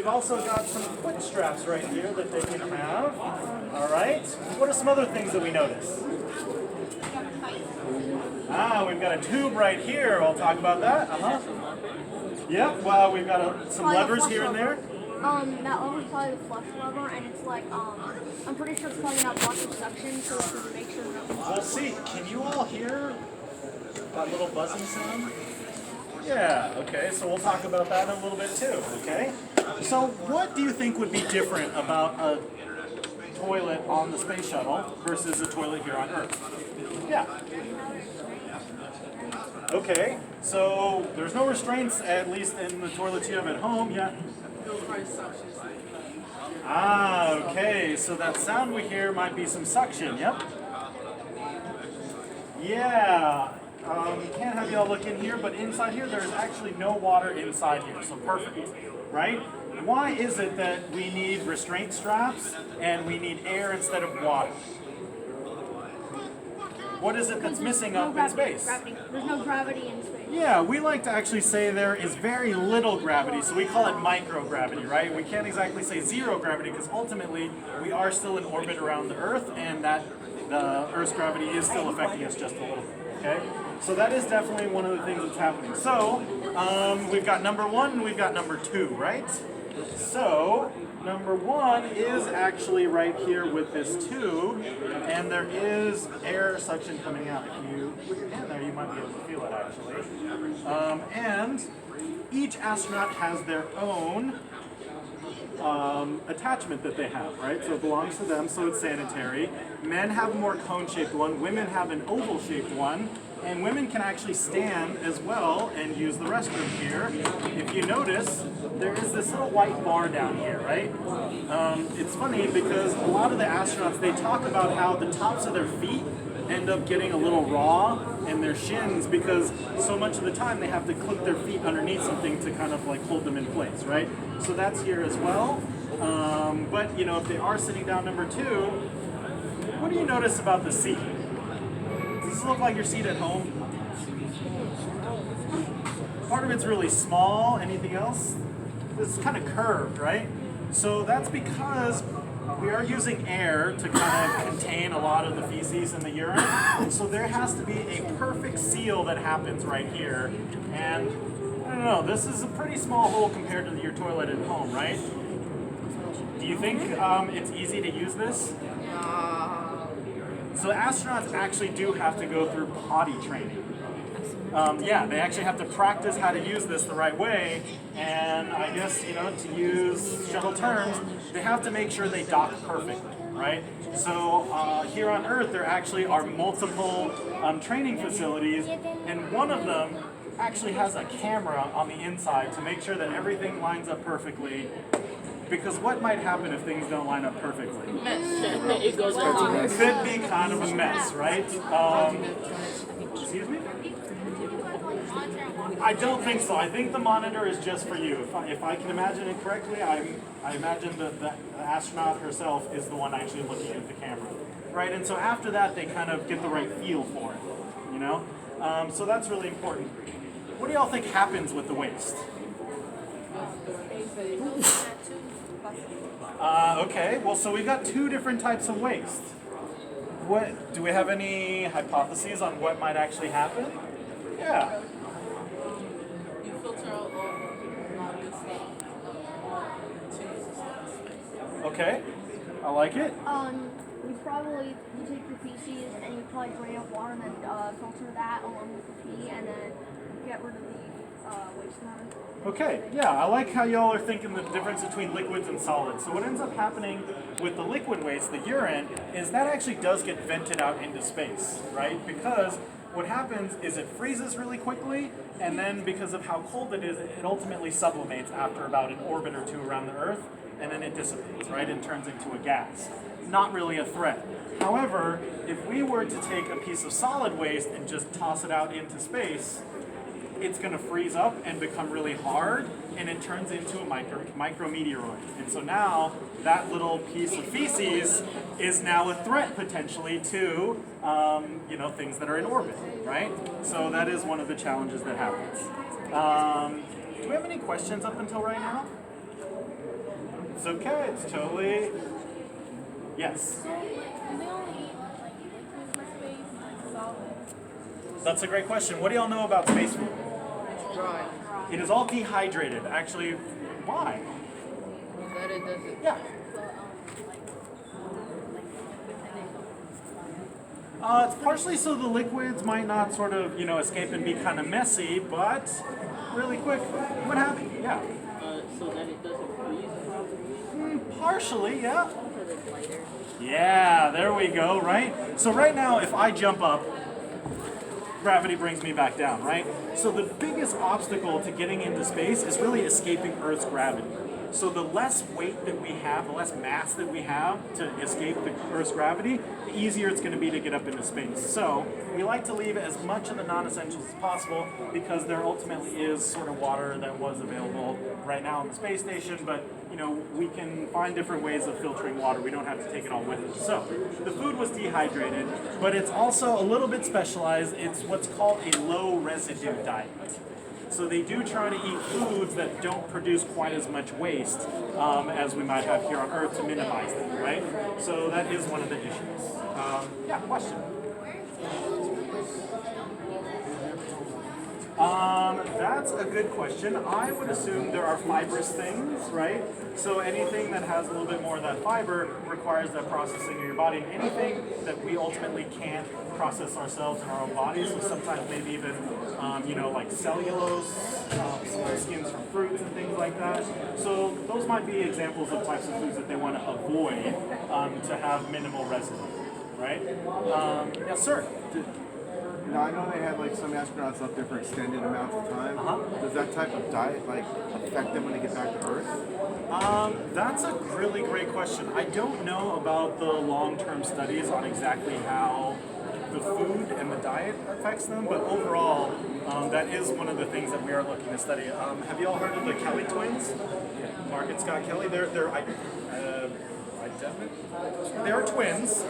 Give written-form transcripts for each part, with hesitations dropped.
we've also got some foot straps right here that they can have. All right. What are some other things that we notice? We've got a tube right here. I'll talk about that. Yep. Well, we've got some levers here and there. That lever's probably the flush lever, and it's like, I'm pretty sure it's probably not blocking suction, so we can make sure that We'll see. Can you all hear that little buzzing sound? Yeah, okay, so we'll talk about that in a little bit too, okay? So what do you think would be different about a toilet on the space shuttle versus a toilet here on Earth? Yeah. Okay, so there's no restraints, at least in the toilets you have at home, yeah? Okay, so that sound we hear might be some suction, yep? Yeah, can't have y'all look in here, but inside here there's actually no water inside here, so perfect, right? Why is it that we need restraint straps and we need air instead of water? What is it that's missing up in space? Gravity. There's no gravity in space. Yeah, we like to actually say there is very little gravity, so we call it microgravity, right? We can't exactly say zero gravity because ultimately we are still in orbit around the Earth, and that the Earth's gravity is still affecting us just a little bit, okay? So that is definitely one of the things that's happening. So we've got number one and we've got number two, right? So number one is actually right here with this tube, and there is air suction coming out. If you put your hand there, you might be able to feel it actually. And each astronaut has their own attachment that they have, right? So it belongs to them, so it's sanitary. Men have a more cone-shaped one, women have an oval-shaped one, and women can actually stand as well and use the restroom here. If you notice, there is this little white bar down here, right? It's funny because a lot of the astronauts, they talk about how the tops of their feet end up getting a little raw and their shins because so much of the time they have to clip their feet underneath something to kind of like hold them in place, right? So that's here as well. But you know, if they are sitting down number two, what do you notice about the seat? Does this look like your seat at home? Part of it's really small. Anything else? This is kind of curved, right? So that's because we are using air to kind of contain a lot of the feces and the urine. And so there has to be a perfect seal that happens right here. And I don't know, this is a pretty small hole compared to your toilet at home, right? Do you think it's easy to use this? So astronauts actually do have to go through potty training. Yeah, they actually have to practice how to use this the right way, and I guess, you know, to use shuttle terms, they have to make sure they dock perfectly, right? So here on Earth, there actually are multiple training facilities, and one of them actually has a camera on the inside to make sure that everything lines up perfectly. Because what might happen if things don't line up perfectly? It goes It could be kind of a mess, right? Excuse me? I don't think so. I think the monitor is just for you. If I can imagine it correctly, I imagine that the astronaut herself is the one actually looking at the camera, right? And so after that, they kind of get the right feel for it, you know? So that's really important. What do y'all think happens with the waste? Okay, well, so we've got two different types of waste. What do we have any hypotheses on what might actually happen? Yeah. You filter out a lot of good stuff. Okay, I like it. You probably take your feces and you probably drain out water and then filter that along with the pee and then get rid of the waste matter. Okay, yeah, I like how y'all are thinking the difference between liquids and solids. So what ends up happening with the liquid waste, the urine, is that actually does get vented out into space, right? Because what happens is it freezes really quickly, and then because of how cold it is, it ultimately sublimates after about an orbit or two around the Earth, and then it dissipates, right, and turns into a gas. Not really a threat. However, if we were to take a piece of solid waste and just toss it out into space, it's going to freeze up and become really hard, and it turns into a micrometeoroid. And so now that little piece of feces is now a threat potentially to things that are in orbit, right? So that is one of the challenges that happens. Do we have any questions up until right now? It's okay. It's totally. Yes. So, like, do they only eat like liquid for space, like solid? That's a great question. What do y'all know about space food? It's dry. It is all dehydrated. Actually, why? That it doesn't. Yeah. It's partially so the liquids might not sort of, escape and be kind of messy, but really quick, what happened? Yeah. So that it doesn't freeze. Partially, yeah. Because it's lighter. Yeah, there we go, right? So right now, if I jump up, gravity brings me back down, right? So the biggest obstacle to getting into space is really escaping Earth's gravity. So the less weight that we have, the less mass that we have to escape the Earth's gravity, the easier it's going to be to get up into space. So we like to leave as much of the non-essentials as possible because there ultimately is sort of water that was available right now on the space station, but we can find different ways of filtering water. We don't have to take it all with us. So the food was dehydrated, but it's also a little bit specialized. It's what's called a low residue diet. So they do try to eat foods that don't produce quite as much waste as we might have here on Earth to minimize them, right? So that is one of the issues. Yeah, question. That's a good question. I would assume there are fibrous things, right? So anything that has a little bit more of that fiber requires that processing in your body. And anything that we ultimately can't process ourselves in our own bodies, so sometimes maybe even, like cellulose, skins from fruits and things like that. So those might be examples of types of foods that they want to avoid to have minimal residue, right? Yes, sir. I know they had like some astronauts up there for extended amounts of time. Does that type of diet affect them when they get back to Earth? That's a really great question. I don't know about the long-term studies on exactly how the food and the diet affects them, but overall, that is one of the things that we are looking to study. Have you all heard of the Kelly twins? Mark and Scott Kelly. They're they are twins.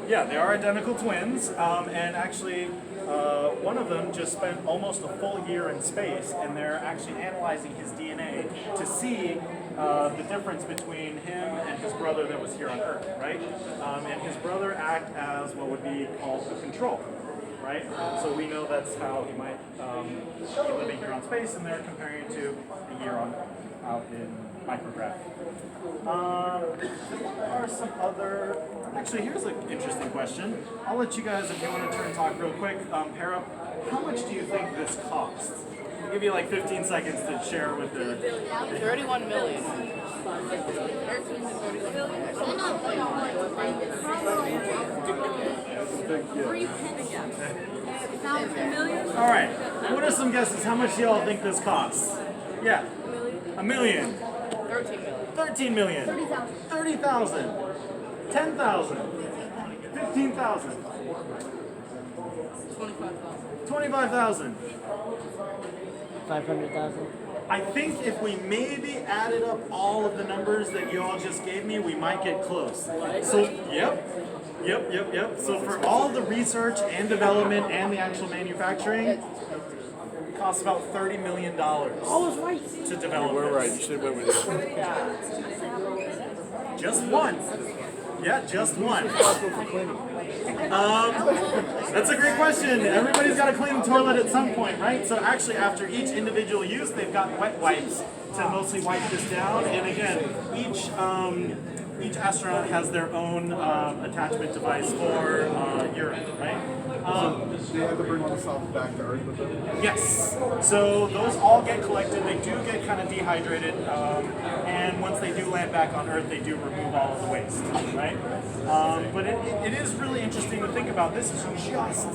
Yeah, they are identical twins, and actually, one of them just spent almost a full year in space, and they're actually analyzing his DNA to see the difference between him and his brother that was here on Earth, right? And his brother acted as what would be called a control, right? So we know that's how he might be living here on space, and they're comparing it to a year out in microgravity. There are some other. Actually, here's an interesting question. I'll let you guys, if you want to turn and talk real quick, pair up. How much do you think this costs? I'll give you like 15 seconds to share with the. 31 million. 1,000,000. All right. What are some guesses? How much do y'all think this costs? Yeah. A million. 13 million. 13 million. 30,000. 30,000. 10,000. 15,000. 25,000. 25,000. 500,000. I think if we maybe added up all of the numbers that you all just gave me, we might get close. So, yep. So for all the research and development and the actual manufacturing, it costs about $30 million to develop We're this. right. You should have went with it. Just one. Yeah, just one. That's a great question. Everybody's got to clean the toilet at some point, right? So actually, after each individual use, they've got wet wipes to mostly wipe this down. And again, each astronaut has their own attachment device for urine, right? They have to bring all the stuff back to Earth with them? Yes. So those all get collected. They do get kind of dehydrated, and once they do land back on Earth, they do remove all of the waste, right? But it is really interesting to think about. This is just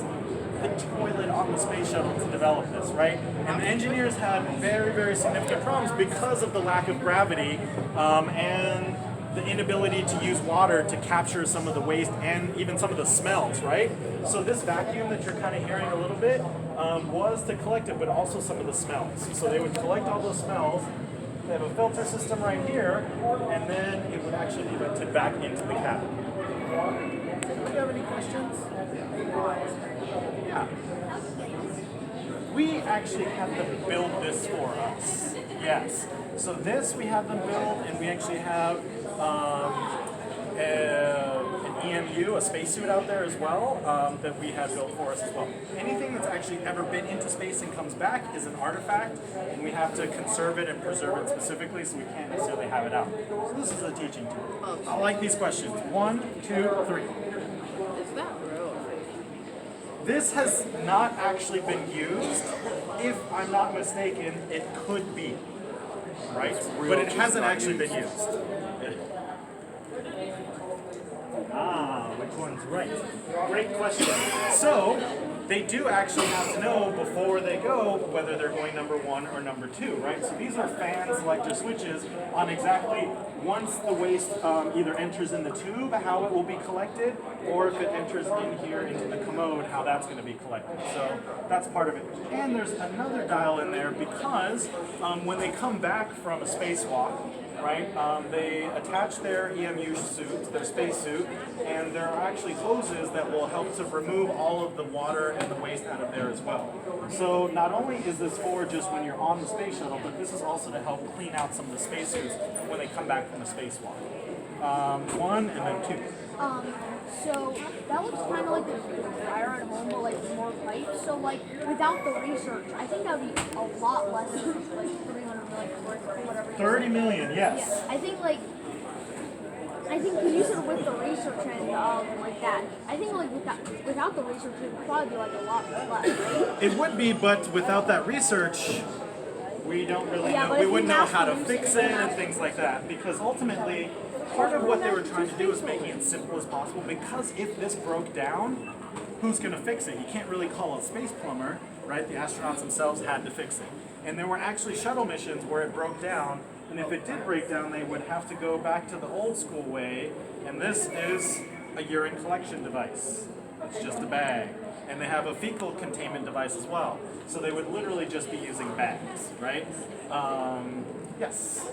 the toilet on the space shuttle to develop this, right? And the engineers had very, very significant problems because of the lack of gravity and the inability to use water to capture some of the waste and even some of the smells, right? So this vacuum that you're kind of hearing a little bit was to collect it, but also some of the smells. So they would collect all those smells. They have a filter system right here, and then it would actually be vented back into the cabin. Do you have any questions? Yeah. We actually had to build this for us. Yes. So this we have them build, and we actually have an EMU, a spacesuit out there as well, that we have built for us as well. Anything that's actually ever been into space and comes back is an artifact, and we have to conserve it and preserve it specifically, so we can't necessarily have it out. So this is a teaching tool. I like these questions. 1, 2, 3. Is that real? This has not actually been used. If I'm not mistaken, it could be, right? But it hasn't actually been used. Which one's right? Great question. So, they do actually have to know before they go whether they're going number 1 or number 2, right? So these are fan selector switches on exactly once the waste either enters in the tube, how it will be collected, or if it enters in here into the commode, how that's going to be collected. So that's part of it. And there's another dial in there because when they come back from a spacewalk, right? They attach their EMU suit, their spacesuit, and there are actually hoses that will help to remove all of the water and the waste out of there as well. So not only is this for just when you're on the space shuttle, but this is also to help clean out some of the spacesuits when they come back from the spacewalk. 1 and then 2. So that looks kind of like the dryer at home, but like more pipes. So like without the research, I think that would be a lot less than like 300 million or whatever. 30 million, yes. Yeah, I think we use it with the research and like that. I think like without the research, it would probably be like a lot less, right? It would be, but without that research, we don't really Yeah, know. but We if wouldn't you know mass how to produce fix it, it then and things like that. Because ultimately, part of what they were trying to do was making it simple as possible. Because if this broke down, who's going to fix it? You can't really call a space plumber, right? The astronauts themselves had to fix it. And there were actually shuttle missions where it broke down. And if it did break down, they would have to go back to the old school way. And this is a urine collection device. It's just a bag. And they have a fecal containment device as well. So they would literally just be using bags, right? Yes.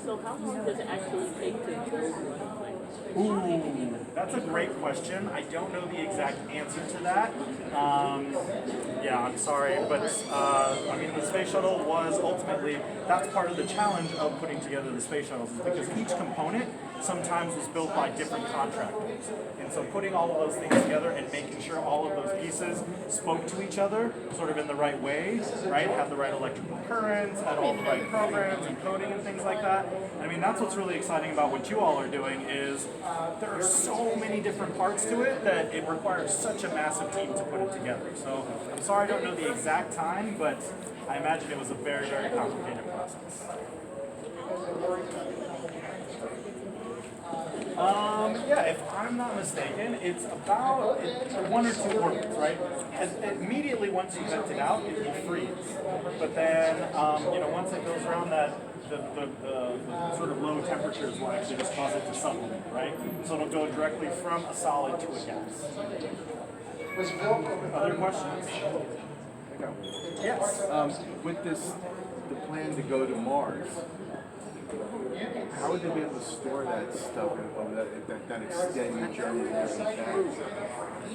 So how long does it actually take to build one? Ooh, that's a great question. I don't know the exact answer to that. Yeah, I'm sorry, but I mean, the space shuttle was ultimately, that's part of the challenge of putting together the space shuttles, is because each component sometimes was built by different contractors. And so putting all of those things together and making sure all of those pieces spoke to each other sort of in the right way, right? Had the right electrical currents, had all the right programs and coding and things like that. I mean, that's what's really exciting about what you all are doing is there are so many different parts to it that it requires such a massive team to put it together. So I'm sorry I don't know the exact time, but I imagine it was a very, very complicated process. Yeah, if I'm not mistaken, it's about 1 or 2 orbits, right? Immediately once you vent it out, it will freeze. But then, you know, once it goes around that, the sort of low temperatures will actually just cause it to supplement, right? So it'll go directly from a solid to a gas. Other questions? Yes. With this, the plan to go to Mars, how would they be able to store that stuff that extended journey and everything?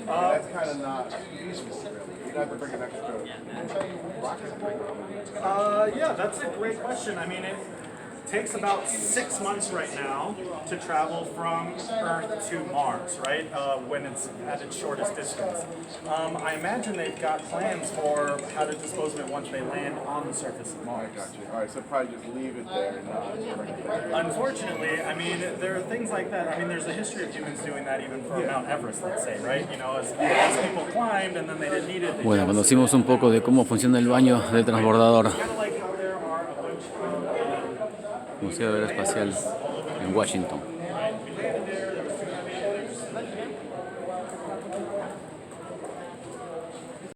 That's kind of not feasible, really. You'd have to bring an extra rocket. Yeah, that's a great question. I mean, it takes about 6 months right now to travel from Earth to Mars, right? When it's at its shortest distance. I imagine they've got plans for how to dispose of it once they land on the surface of Mars. I got you. All right, so probably just leave it there and not bring it back. Unfortunately, I mean, there are things like that. I mean, there's a history of humans doing that even for Mount Everest, let's say, right? You know, as people climbed and then they didn't need it. Bueno, conocimos un poco de cómo funciona el baño del transbordador. Kind of like how there are a bunch of Museo Aeroespacial en Washington.